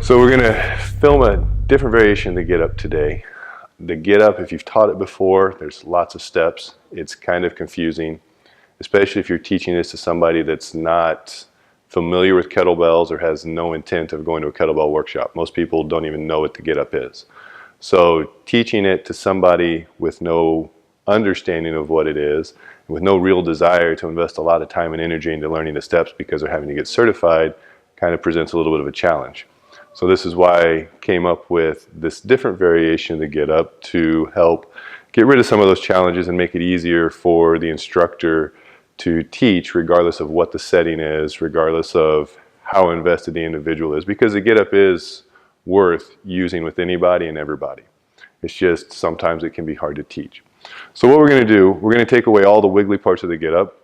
So we're going to film a different variation of the get up today. The get up, if you've taught it before, there's lots of steps. It's kind of confusing, especially if you're teaching this to somebody that's not familiar with kettlebells or has no intent of going to a kettlebell workshop. Most people don't even know what the get up is. So teaching it to somebody with no understanding of what it is, with no real desire to invest a lot of time and energy into learning the steps because they're having to get certified, kind of presents a little bit of a challenge. So this is why I came up with this different variation of the get up to help get rid of some of those challenges and make it easier for the instructor to teach regardless of what the setting is, regardless of how invested the individual is, because the get up is worth using with anybody and everybody. It's just sometimes it can be hard to teach. So what we're going to do, we're going to take away all the wiggly parts of the get up.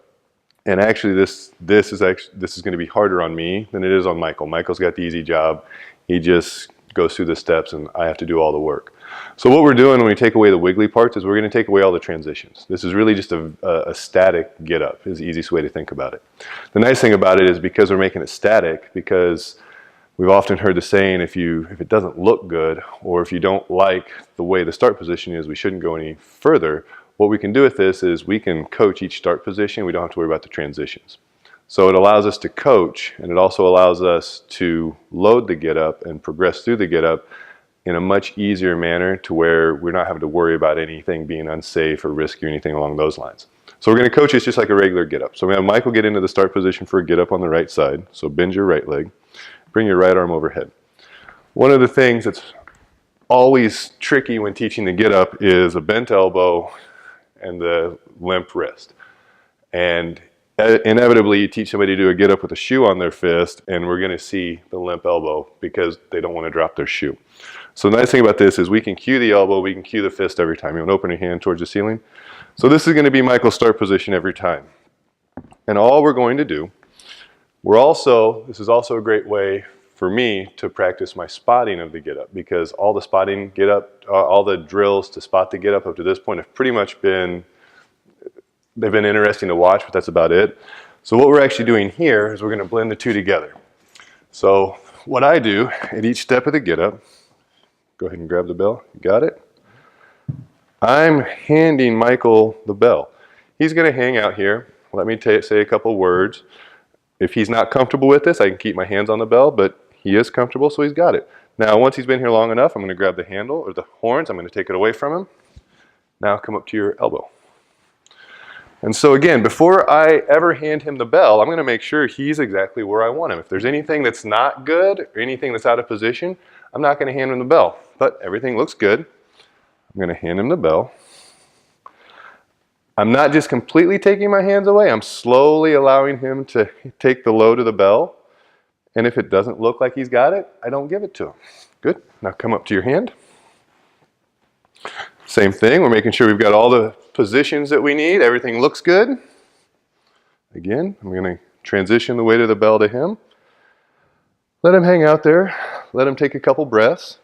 And actually this is going to be harder on me than it is on Michael. Michael's got the easy job. He just goes through the steps and I have to do all the work. So what we're doing when we take away the wiggly parts is we're going to take away all the transitions. This is really just a static get up is the easiest way to think about it. The nice thing about it is because we're making it static, because we've often heard the saying, if it doesn't look good or if you don't like the way the start position is, we shouldn't go any further. What we can do with this is we can coach each start position. We don't have to worry about the transitions. So it allows us to coach, and it also allows us to load the get up and progress through the get up in a much easier manner to where we're not having to worry about anything being unsafe or risky or anything along those lines. So we're going to coach this just like a regular get up. So we have Michael get into the start position for a get up on the right side. So bend your right leg, bring your right arm overhead. One of the things that's always tricky when teaching the get up is a bent elbow and the limp wrist. And inevitably you teach somebody to do a get up with a shoe on their fist and we're going to see the limp elbow because they don't want to drop their shoe. So the nice thing about this is we can cue the elbow, we can cue the fist every time. You want to open your hand towards the ceiling. So this is going to be Michael's start position every time. And all we're going to do, this is also a great way for me to practice my spotting of the get up, because all the spotting get up, all the drills to spot the get up to this point have pretty much been, they've been interesting to watch, but that's about it. So what we're actually doing here is we're going to blend the two together. So what I do at each step of the get up, go ahead and grab the bell, you got it? I'm handing Michael the bell. He's going to hang out here. Let me say a couple words. If he's not comfortable with this, I can keep my hands on the bell, but he is comfortable, so he's got it. Now, once he's been here long enough, I'm going to grab the handle or the horns. I'm going to take it away from him. Now come up to your elbow. And so again, before I ever hand him the bell, I'm going to make sure he's exactly where I want him. If there's anything that's not good or anything that's out of position, I'm not going to hand him the bell. But everything looks good. I'm going to hand him the bell. I'm not just completely taking my hands away. I'm slowly allowing him to take the load of the bell. And if it doesn't look like he's got it, I don't give it to him. Good. Now come up to your hand. Same thing. We're making sure we've got all the positions that we need. Everything looks good. Again, I'm going to transition the weight of the bell to him. Let him hang out there. Let him take a couple breaths.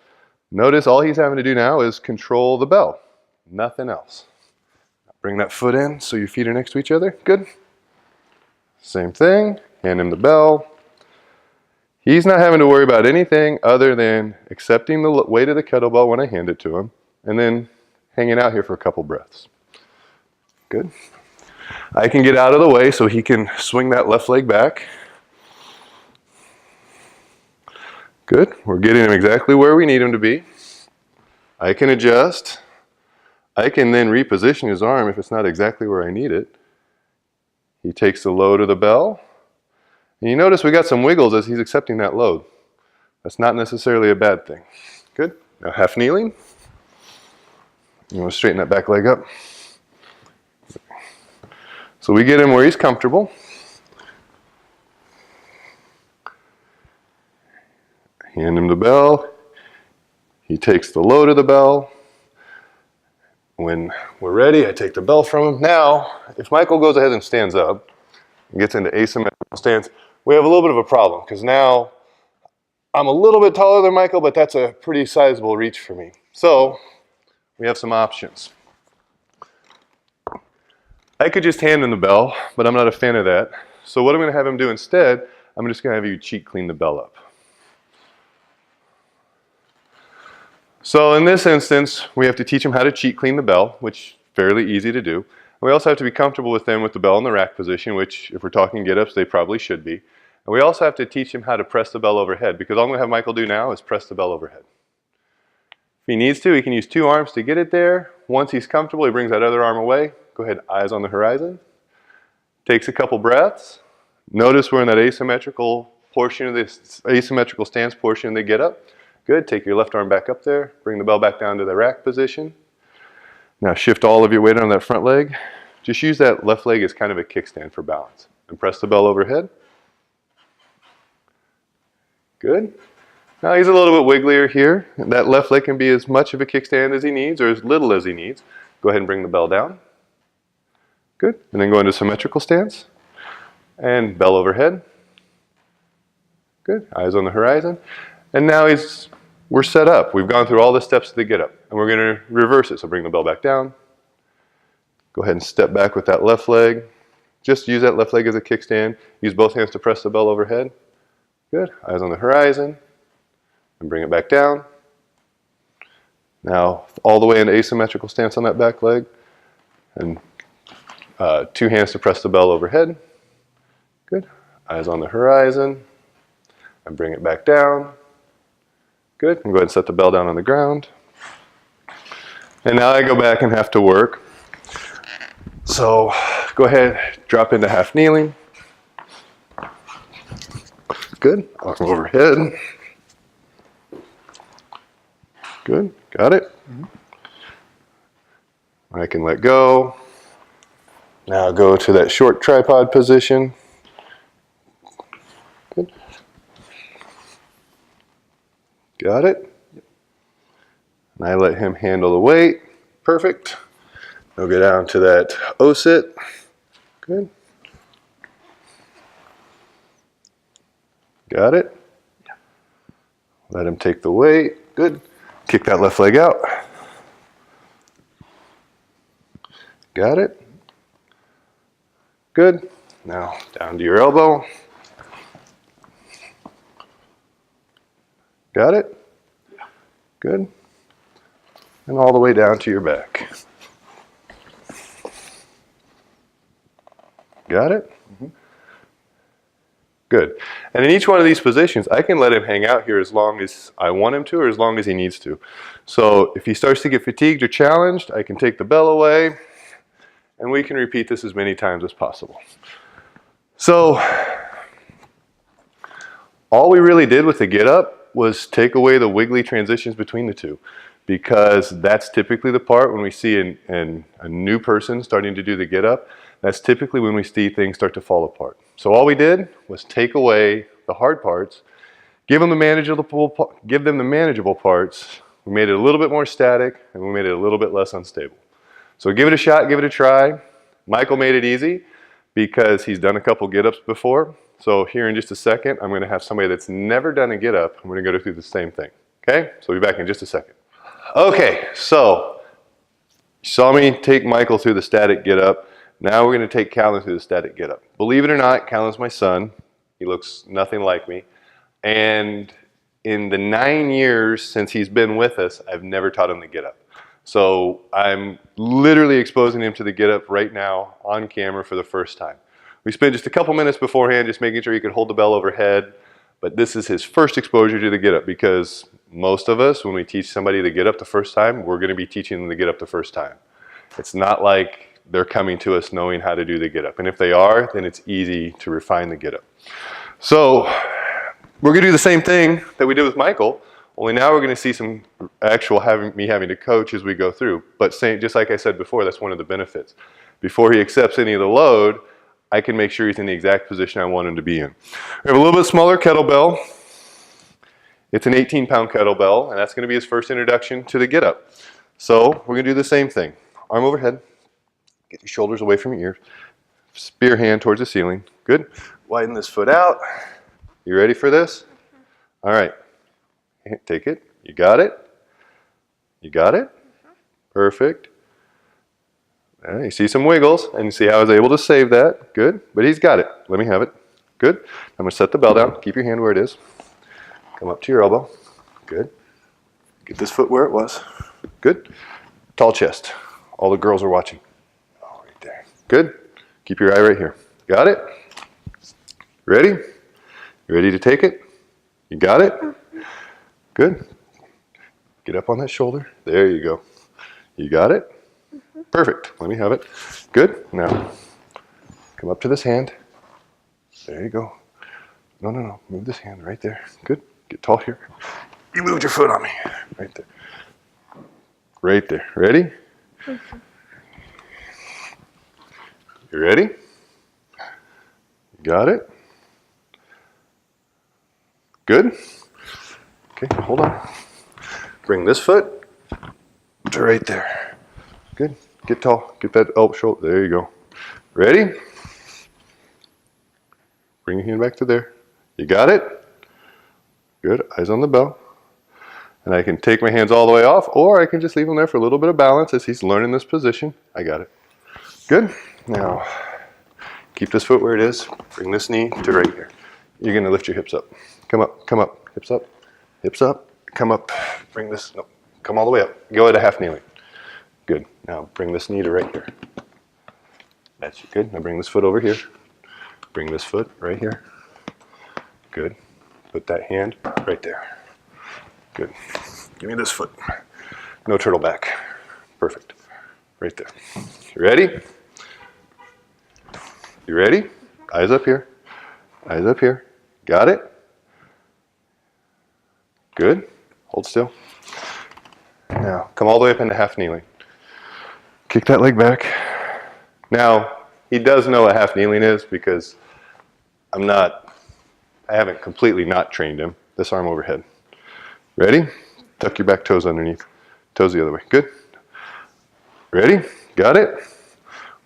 Notice all he's having to do now is control the bell. Nothing else. Bring that foot in so your feet are next to each other. Good. Same thing. Hand him the bell. He's not having to worry about anything other than accepting the weight of the kettlebell when I hand it to him, and then hanging out here for a couple breaths. Good. I can get out of the way so he can swing that left leg back. Good. We're getting him exactly where we need him to be. I can adjust. I can then reposition his arm if it's not exactly where I need it. He takes the load of the bell. And you notice we got some wiggles as he's accepting that load. That's not necessarily a bad thing. Good. Now half kneeling. You want to straighten that back leg up. So we get him where he's comfortable. Hand him the bell. He takes the load of the bell. When we're ready, I take the bell from him. Now, if Michael goes ahead and stands up and gets into asymmetrical stance, we have a little bit of a problem because now I'm a little bit taller than Michael, but that's a pretty sizable reach for me. So we have some options. I could just hand him the bell, but I'm not a fan of that. So what I'm going to have him do instead, I'm just going to have you cheek clean the bell up. So in this instance, we have to teach them how to cheat clean the bell, which is fairly easy to do. And we also have to be comfortable with them with the bell in the rack position, which if we're talking get-ups, they probably should be. And we also have to teach them how to press the bell overhead, because all I'm going to have Michael do now is press the bell overhead. If he needs to, he can use 2 arms to get it there. Once he's comfortable, he brings that other arm away. Go ahead, eyes on the horizon. Takes a couple breaths. Notice we're in that asymmetrical portion of this asymmetrical stance portion of the get-up. Good, take your left arm back up there, bring the bell back down to the rack position. Now shift all of your weight on that front leg. Just use that left leg as kind of a kickstand for balance. And press the bell overhead. Good. Now he's a little bit wigglier here. That left leg can be as much of a kickstand as he needs or as little as he needs. Go ahead and bring the bell down. Good. And then go into symmetrical stance. And bell overhead. Good. Eyes on the horizon. And now we're set up. We've gone through all the steps of the get up. And we're going to reverse it. So bring the bell back down. Go ahead and step back with that left leg. Just use that left leg as a kickstand. Use both hands to press the bell overhead. Good. Eyes on the horizon. And bring it back down. Now all the way into asymmetrical stance on that back leg. And 2 hands to press the bell overhead. Good. Eyes on the horizon. And bring it back down. Good. And go ahead and set the bell down on the ground. And now I go back and have to work. So go ahead, drop into half kneeling. Good. Arm overhead. Good. Got it? I can let go. Now go to that short tripod position. Good. Got it? And I let him handle the weight. Perfect. I'll go down to that O-sit. Good. Got it? Let him take the weight. Good. Kick that left leg out. Got it? Good. Now down to your elbow. Got it? Good. And all the way down to your back. Got it? Good. And in each one of these positions, I can let him hang out here as long as I want him to or as long as he needs to. So if he starts to get fatigued or challenged, I can take the bell away and we can repeat this as many times as possible. So all we really did with the get up was take away the wiggly transitions between the two, because that's typically the part when we see a new person starting to do the get up. That's typically when we see things start to fall apart. So all we did was take away the hard parts, give them the manageable parts. We made it a little bit more static and we made it a little bit less unstable. So give it a shot, give it a try. Michael made it easy because he's done a couple get-ups before. So here in just a second, I'm going to have somebody that's never done a get-up. I'm going to go through the same thing. Okay? So we'll be back in just a second. Okay, so you saw me take Michael through the static get-up. Now we're going to take Callan through the static get-up. Believe it or not, Callan's my son. He looks nothing like me. And in the 9 years since he's been with us, I've never taught him the get-up. So I'm literally exposing him to the get-up right now on camera for the first time. We spent just a couple minutes beforehand just making sure he could hold the bell overhead, but this is his first exposure to the get-up, because most of us, when we teach somebody the get-up the first time, we're going to be teaching them the get-up the first time. It's not like they're coming to us knowing how to do the get-up, and if they are, then it's easy to refine the get-up. So we're going to do the same thing that we did with Michael, only now we're going to see some actual me having to coach as we go through. But just like I said before, that's one of the benefits. Before he accepts any of the load, I can make sure he's in the exact position I want him to be in. We have a little bit smaller kettlebell. It's an 18-pound kettlebell, and that's going to be his first introduction to the get-up. So we're going to do the same thing. Arm overhead. Get your shoulders away from your ears. Spear hand towards the ceiling. Good. Widen this foot out. You ready for this? All right. Take it. You got it? You got it? Perfect. You see some wiggles, and you see how I was able to save that. Good. But he's got it. Let me have it. Good. I'm going to set the bell down. Keep your hand where it is. Come up to your elbow. Good. Get this foot where it was. Good. Tall chest. All the girls are watching. Oh, right there. Good. Keep your eye right here. Got it? Ready? You ready to take it? You got it? Good. Get up on that shoulder. There you go. You got it? Perfect. Let me have it. Good. Now, come up to this hand. There you go. No, no, no. Move this hand right there. Good. Get tall here. You moved your foot on me. Right there. Right there. Ready? You ready? Got it? Good? Okay, hold on. Bring this foot to right there. Good. Get tall. Get that elbow shoulder. There you go. Ready? Bring your hand back to there. You got it? Good. Eyes on the bell. And I can take my hands all the way off, or I can just leave them there for a little bit of balance as he's learning this position. I got it. Good. Now, keep this foot where it is. Bring this knee to right here. You're going to lift your hips up. Come up, come up. Hips up, hips up. Come up. Bring this, no, come all the way up. Go at a half kneeling. Good. Now, bring this knee to right here. That's good. Now, bring this foot over here. Bring this foot right here. Good. Put that hand right there. Good. Give me this foot. No turtle back. Perfect. Right there. You ready? You ready? Eyes up here. Eyes up here. Got it? Good. Hold still. Now, come all the way up into half kneeling. Kick that leg back. Now, he does know what half kneeling is because I haven't completely not trained him. This arm overhead. Ready? Tuck your back toes underneath. Toes the other way. Good. Ready? Got it?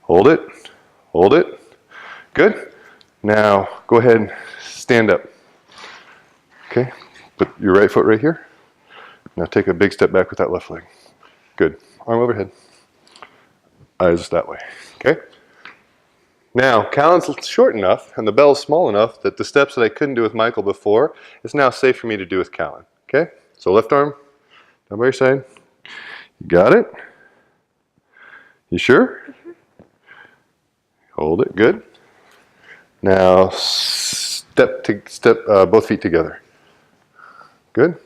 Hold it. Hold it. Good. Now, go ahead and stand up. Okay. Put your right foot right here. Now take a big step back with that left leg. Good. Arm overhead. Eyes that way. Okay. Now, Callan's short enough and the bell's small enough that the steps that I couldn't do with Michael before is now safe for me to do with Callan. Okay? So left arm, down by your side. You got it? You sure? Hold it. Good. Now, step both feet together. Good.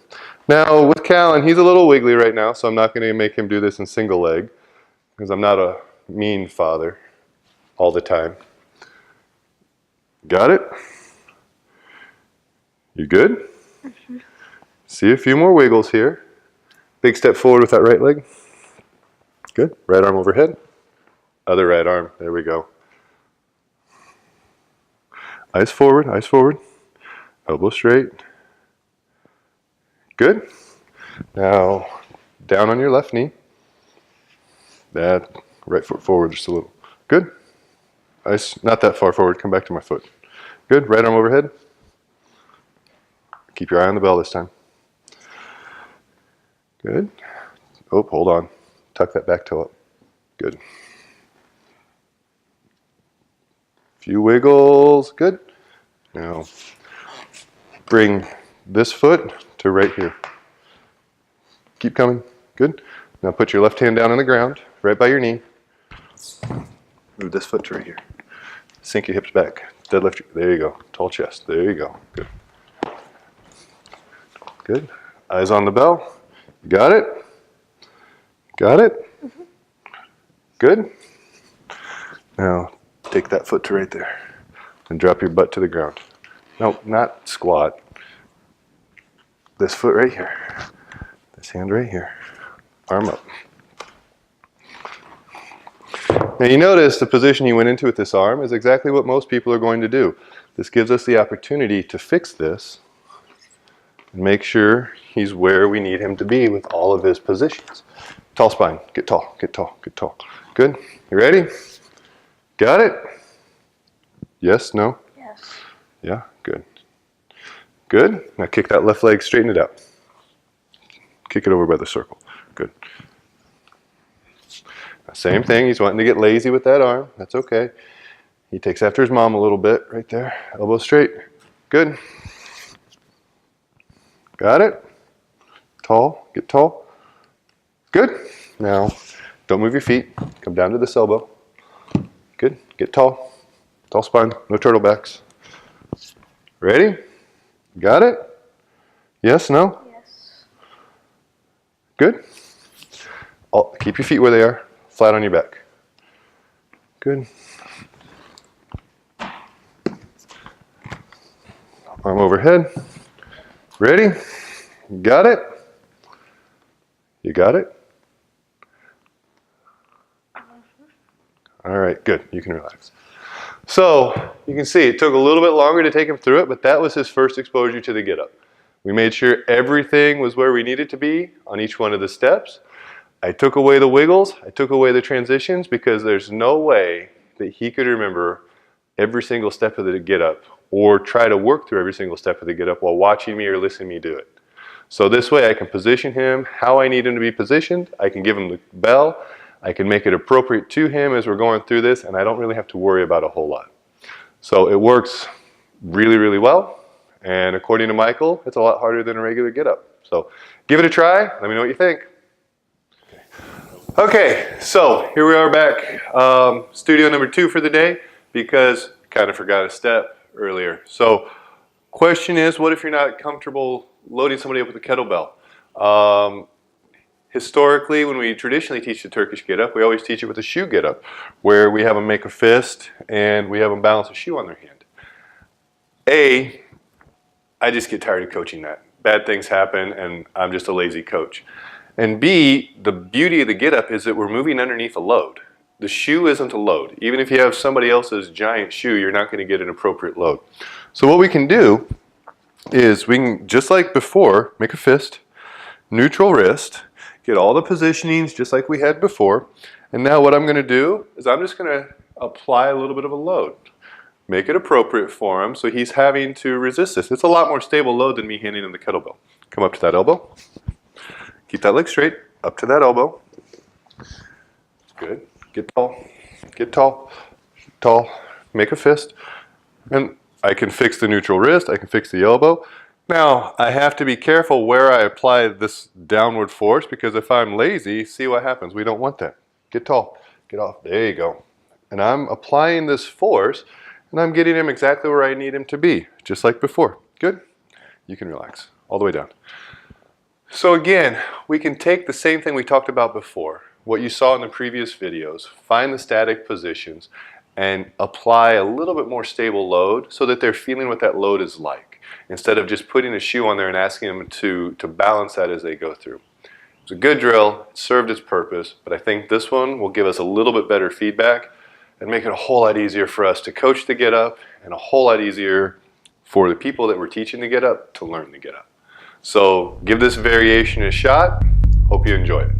Now, with Callan, he's a little wiggly right now, so I'm not going to make him do this in single leg because I'm not a mean father all the time. Got it? You good? See a few more wiggles here. Big step forward with that right leg. Good. Right arm overhead. Other right arm. There we go. Eyes forward, eyes forward. Elbow straight. Good. Now, down on your left knee. That right foot forward just a little. Good. Eyes not that far forward. Come back to my foot. Good. Right arm overhead. Keep your eye on the bell this time. Good. Oh, hold on. Tuck that back toe up. Good. Few wiggles. Good. Now, bring this foot to right here. Keep coming. Good. Now put your left hand down on the ground, right by your knee. Move this foot to right here. Sink your hips back. Deadlift. There you go. Tall chest. There you go. Good. Good. Eyes on the bell. Got it? Got it? Good. Now take that foot to right there and drop your butt to the ground. No, not squat. This foot right here. This hand right here. Arm up. Now you notice the position you went into with this arm is exactly what most people are going to do. This gives us the opportunity to fix this and make sure he's where we need him to be with all of his positions. Tall spine. Get tall, get tall, get tall. Good. You ready? Got it? Yes, no? Yes. Yeah, good. Good. Now kick that left leg, straighten it out. Kick it over by the circle. Good. Now, same thing, he's wanting to get lazy with that arm. That's okay. He takes after his mom a little bit right there. Elbow straight. Good. Got it? tall, get tall. Good. Now, don't move your feet. Come down to this elbow. Good. Get tall. Tall spine. No turtlebacks. Ready? Got it? Yes, no? Yes. Good. Keep your feet where they are. Flat on your back. Good. Arm overhead. Ready? Got it? You got it? All right, good. You can relax. So you can see it took a little bit longer to take him through it, but that was his first exposure to the get up. We made sure everything was where we needed to be on each one of the steps. I took away the wiggles. I took away the transitions because there's no way that he could remember every single step of the get up or try to work through every single step of the get up while watching me or listening to me do it. So this way I can position him how I need him to be positioned. I can give him the bell. I can make it appropriate to him as we're going through this, and I don't really have to worry about a whole lot. So it works really, really well. And according to Michael, it's a lot harder than a regular get up. So give it a try. Let me know what you think. Okay, so here we are back. Studio number 2 for the day because I kind of forgot a step earlier. So question is, what if you're not comfortable loading somebody up with a kettlebell? Historically, when we traditionally teach the Turkish get-up, we always teach it with a shoe get-up, where we have them make a fist and we have them balance a shoe on their hand. I just get tired of coaching that. Bad things happen and I'm just a lazy coach. And B, the beauty of the get-up is that we're moving underneath a load. The shoe isn't a load. Even if you have somebody else's giant shoe, you're not going to get an appropriate load. So what we can do is we can, just like before, make a fist, neutral wrist, get all the positionings just like we had before. And now what I'm going to do is I'm just going to apply a little bit of a load. Make it appropriate for him so he's having to resist this. It's a lot more stable load than me handing him the kettlebell. Come up to that elbow. Keep that leg straight. Up to that elbow. Good. Get tall. Get tall. Tall. Make a fist. And I can fix the neutral wrist. I can fix the elbow. Now, I have to be careful where I apply this downward force because if I'm lazy, see what happens. We don't want that. Get tall. Get off. There you go. And I'm applying this force and I'm getting him exactly where I need him to be, just like before. Good? You can relax all the way down. So again, we can take the same thing we talked about before, what you saw in the previous videos, find the static positions and apply a little bit more stable load so that they're feeling what that load is like, instead of just putting a shoe on there and asking them to balance that as they go through. It's a good drill, it served its purpose, but I think this one will give us a little bit better feedback and make it a whole lot easier for us to coach the get up and a whole lot easier for the people that we're teaching to get up to learn to get up. So give this variation a shot. Hope you enjoy it.